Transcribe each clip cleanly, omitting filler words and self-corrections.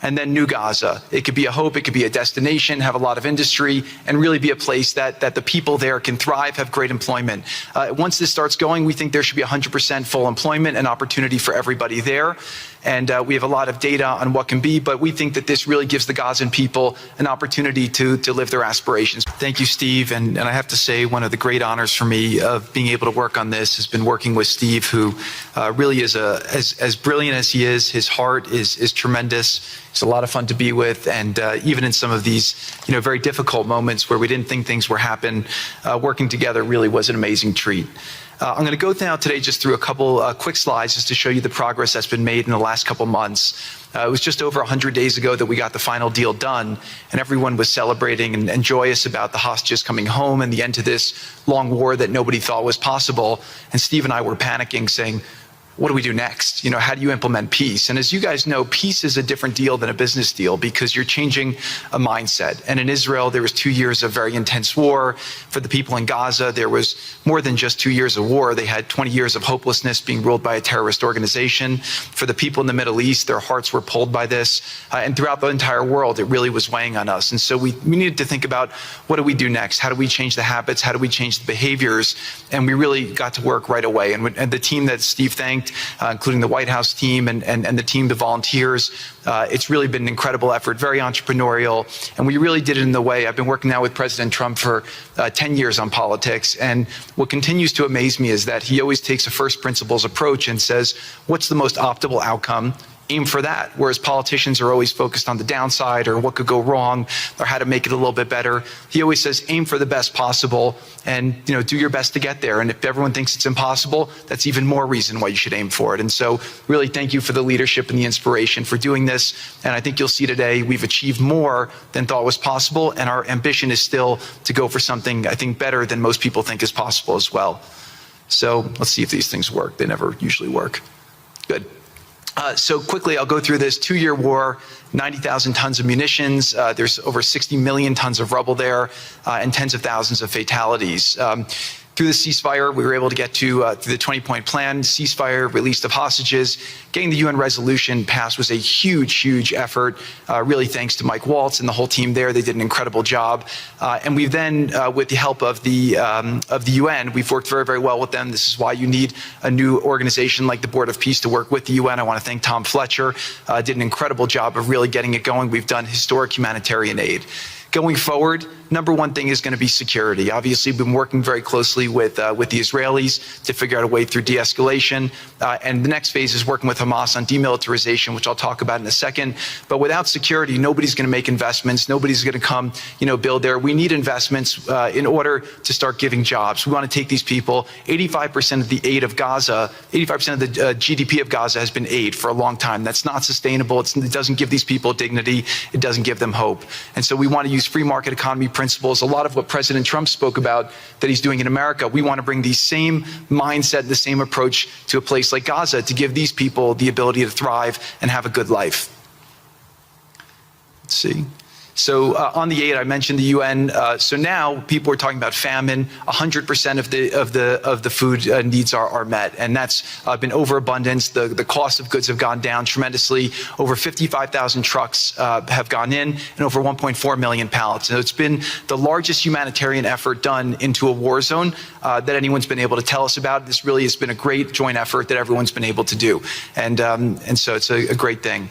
and then New Gaza. It could be a hope, it could be a destination, have a lot of industry, and really be a place that the people there can thrive, have great employment. Once this starts going, we think there should be 100% full employment and opportunity for everybody there. And we have a lot of data on what can be, but we think that this really gives the Gazan people an opportunity to live their aspirations. Thank you, Steve. And I have to say, one of the great honors for me of being able to work on this has been working with Steve, who really is as brilliant as he is. His heart is tremendous. He's a lot of fun to be with. And even in some of these, very difficult moments where we didn't think things were happening, working together really was an amazing treat. I'm going to go now today just through a couple quick slides just to show you the progress that's been made in the last couple months. It was just over 100 days ago that we got the final deal done, and everyone was celebrating and joyous about the hostages coming home and the end to this long war that nobody thought was possible. And Steve and I were panicking, saying, what do we do next? How do you implement peace? And as you guys know, peace is a different deal than a business deal because you're changing a mindset. And in Israel, there was 2 years of very intense war. For the people in Gaza, there was more than just 2 years of war. They had 20 years of hopelessness, being ruled by a terrorist organization. For the people in the Middle East, their hearts were pulled by this. And throughout the entire world, it really was weighing on us. And so we needed to think about, what do we do next? How do we change the habits? How do we change the behaviors? And we really got to work right away. And the team that Steve thanked, including the White House team and the team, the volunteers. It's really been an incredible effort, very entrepreneurial, and we really did it in the way. I've been working now with President Trump for 10 years on politics, and what continues to amaze me is that he always takes a first principles approach and says, what's the most optimal outcome? Aim for that. Whereas politicians are always focused on the downside or what could go wrong or how to make it a little bit better. He always says, aim for the best possible and do your best to get there. And if everyone thinks it's impossible, that's even more reason why you should aim for it. And so really thank you for the leadership and the inspiration for doing this. And I think you'll see today we've achieved more than thought was possible. And our ambition is still to go for something, I think, better than most people think is possible as well. So let's see if these things work. They never usually work. Good. So quickly, I'll go through this 2-year war, 90,000 tons of munitions. There's over 60 million tons of rubble there and tens of thousands of fatalities. Through the ceasefire, we were able to get to through the 20-point plan, ceasefire, release of hostages. Getting the UN resolution passed was a huge, huge effort, really thanks to Mike Waltz and the whole team there. They did an incredible job. And we've then, with the help of the UN, we've worked very, very well with them. This is why you need a new organization like the Board of Peace to work with the UN. I want to thank Tom Fletcher, did an incredible job of really getting it going. We've done historic humanitarian aid. Going forward, number one thing is going to be security. Obviously, we've been working very closely with the Israelis to figure out a way through de-escalation. And the next phase is working with Hamas on demilitarization, which I'll talk about in a second. But without security, nobody's going to make investments. Nobody's going to come, build there. We need investments in order to start giving jobs. We want to take these people. 85% of the aid of Gaza, 85% of the GDP of Gaza has been aid for a long time. That's not sustainable. It doesn't give these people dignity. It doesn't give them hope. And so we want to use free market economy principles. A lot of what President Trump spoke about that he's doing in America, we want to bring the same mindset, the same approach to a place like Gaza to give these people the ability to thrive and have a good life. Let's see. So on the aid, I mentioned the UN. So now people are talking about famine. 100% of the food needs are met, and that's been overabundance. The cost of goods have gone down tremendously. Over 55,000 trucks have gone in, and over 1.4 million pallets. So it's been the largest humanitarian effort done into a war zone that anyone's been able to tell us about. This really has been a great joint effort that everyone's been able to do, and so it's a great thing.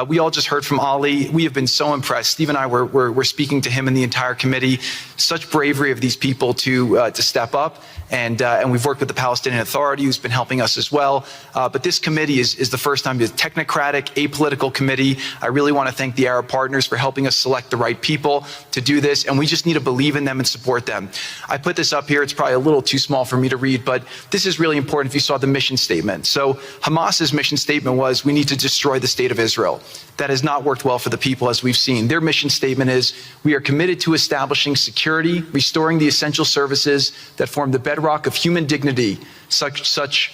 We all just heard from Ali. We have been so impressed. Steve and I were speaking to him and the entire committee. Such bravery of these people to step up. And we've worked with the Palestinian Authority, who's been helping us as well. But this committee is the first time it's a technocratic, apolitical committee. I really want to thank the Arab partners for helping us select the right people to do this. And we just need to believe in them and support them. I put this up here. It's probably a little too small for me to read, but this is really important if you saw the mission statement. So Hamas's mission statement was, we need to destroy the state of Israel. That has not worked well for the people, as we've seen. Their mission statement is, we are committed to establishing security, restoring the essential services that form the bedrock of human dignity, such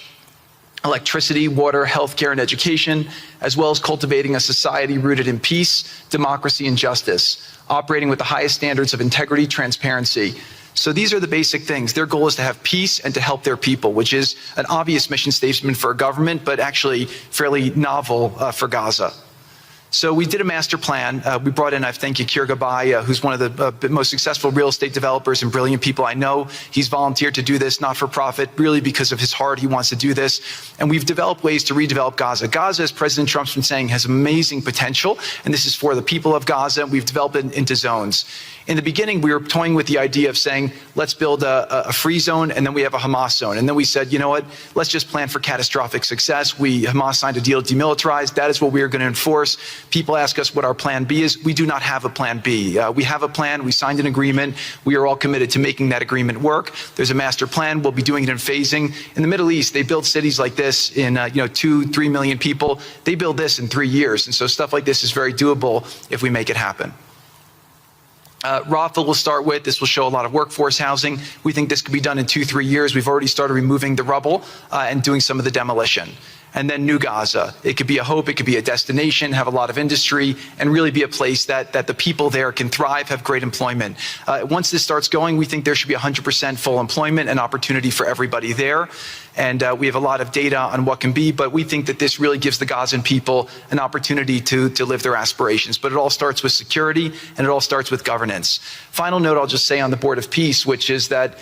electricity, water, healthcare, and education, as well as cultivating a society rooted in peace, democracy, and justice, operating with the highest standards of integrity, transparency. So these are the basic things. Their goal is to have peace and to help their people, which is an obvious mission statement for a government, but actually fairly novel for Gaza. So we did a master plan. We brought in, I thank you, Gaza Baru, who's one of the most successful real estate developers and brilliant people I know. He's volunteered to do this, not for profit, really because of his heart. He wants to do this. And we've developed ways to redevelop Gaza. Gaza, as President Trump's been saying, has amazing potential. And this is for the people of Gaza. We've developed it into zones. In the beginning, we were toying with the idea of saying, let's build a free zone, and then we have a Hamas zone. And then we said, you know what, let's just plan for catastrophic success. Hamas signed a deal to demilitarize. That is what we are going to enforce. People ask us what our plan B is. We do not have a plan B. We have a plan. We signed an agreement. We are all committed to making that agreement work. There's a master plan. We'll be doing it in phasing. In the Middle East, they build cities like this in 2-3 million people. They build this in 3 years. And so stuff like this is very doable if we make it happen. Rothel will start with. This will show a lot of workforce housing. We think this could be done in 2-3 years. We've already started removing the rubble and doing some of the demolition. And then New Gaza. It could be a hope, it could be a destination, have a lot of industry, and really be a place that the people there can thrive, have great employment. Once this starts going, we think there should be 100% full employment and opportunity for everybody there. And we have a lot of data on what can be, but we think that this really gives the Gazan people an opportunity to live their aspirations. But it all starts with security, and it all starts with governance. Final note I'll just say on the Board of Peace, which is that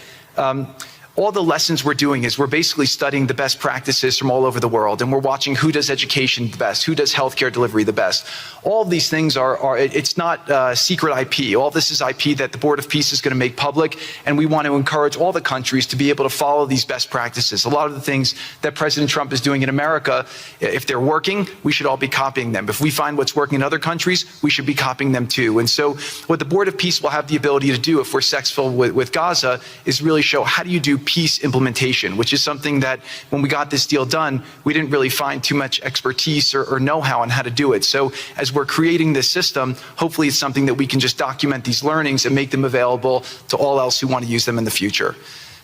all the lessons we're doing is we're basically studying the best practices from all over the world, and we're watching who does education the best, who does healthcare delivery the best. All of these things it's not secret IP. All this is IP that the Board of Peace is going to make public, and we want to encourage all the countries to be able to follow these best practices. A lot of the things that President Trump is doing in America, if they're working, we should all be copying them. If we find what's working in other countries, we should be copying them too. And so what the Board of Peace will have the ability to do if we're successful with Gaza is really show how do you do peace implementation, which is something that when we got this deal done, we didn't really find too much expertise or know-how on how to do it. So as we're creating this system, hopefully it's something that we can just document these learnings and make them available to all else who want to use them in the future.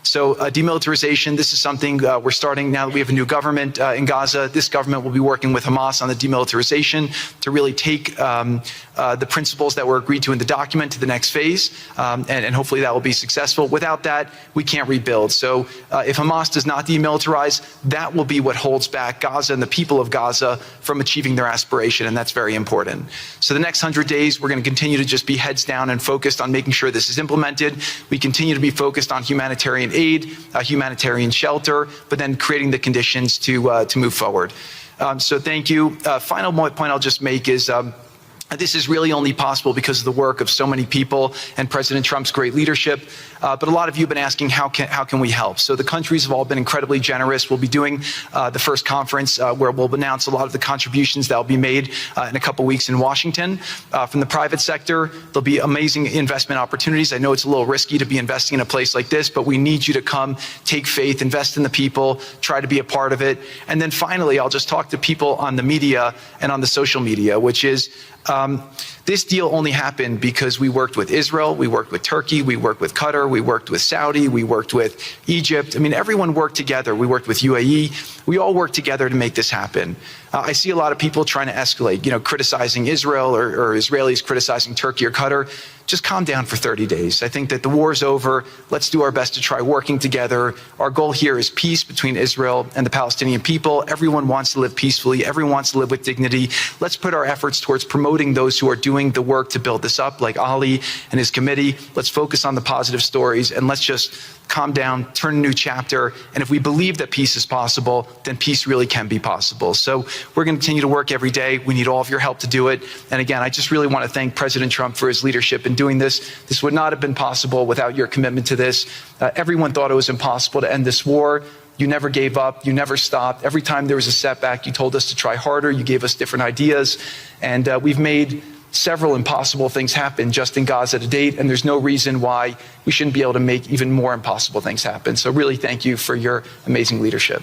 So demilitarization, this is something we're starting now that we have a new government in Gaza. This government will be working with Hamas on the demilitarization to really take the principles that were agreed to in the document to the next phase, and hopefully that will be successful. Without that, we can't rebuild. So if Hamas does not demilitarize, that will be what holds back Gaza and the people of Gaza from achieving their aspiration, and that's very important. So the next 100 days, we're going to continue to just be heads down and focused on making sure this is implemented. We continue to be focused on humanitarian aid, humanitarian shelter, but then creating the conditions to move forward. So thank you. Final point I'll just make is this is really only possible because of the work of so many people and President Trump's great leadership. But a lot of you have been asking, how can we help? So the countries have all been incredibly generous. We'll be doing the first conference where we'll announce a lot of the contributions that will be made in a couple weeks in Washington. From the private sector, there'll be amazing investment opportunities. I know it's a little risky to be investing in a place like this, but we need you to come, take faith, invest in the people, try to be a part of it. And then finally, I'll just talk to people on the media and on the social media, which is this deal only happened because we worked with Israel, we worked with Turkey, we worked with Qatar, we worked with Saudi, we worked with Egypt. I mean, everyone worked together. We worked with UAE. We all worked together to make this happen. I see a lot of people trying to escalate, criticizing Israel or Israelis criticizing Turkey or Qatar. Just calm down for 30 days. I think that the war's over. Let's do our best to try working together. Our goal here is peace between Israel and the Palestinian people. Everyone wants to live peacefully. Everyone wants to live with dignity. Let's put our efforts towards promoting those who are doing the work to build this up, like Ali and his committee. Let's focus on the positive stories, and let's just calm down, turn a new chapter. And if we believe that peace is possible, then peace really can be possible. So we're going to continue to work every day. We need all of your help to do it. And again, I just really want to thank President Trump for his leadership in doing this. This would not have been possible without your commitment to this. Everyone thought it was impossible to end this war. You never gave up. You never stopped. Every time there was a setback, you told us to try harder. You gave us different ideas. And we've made several impossible things happen just in Gaza to date, and there's no reason why we shouldn't be able to make even more impossible things happen. So really thank you for your amazing leadership.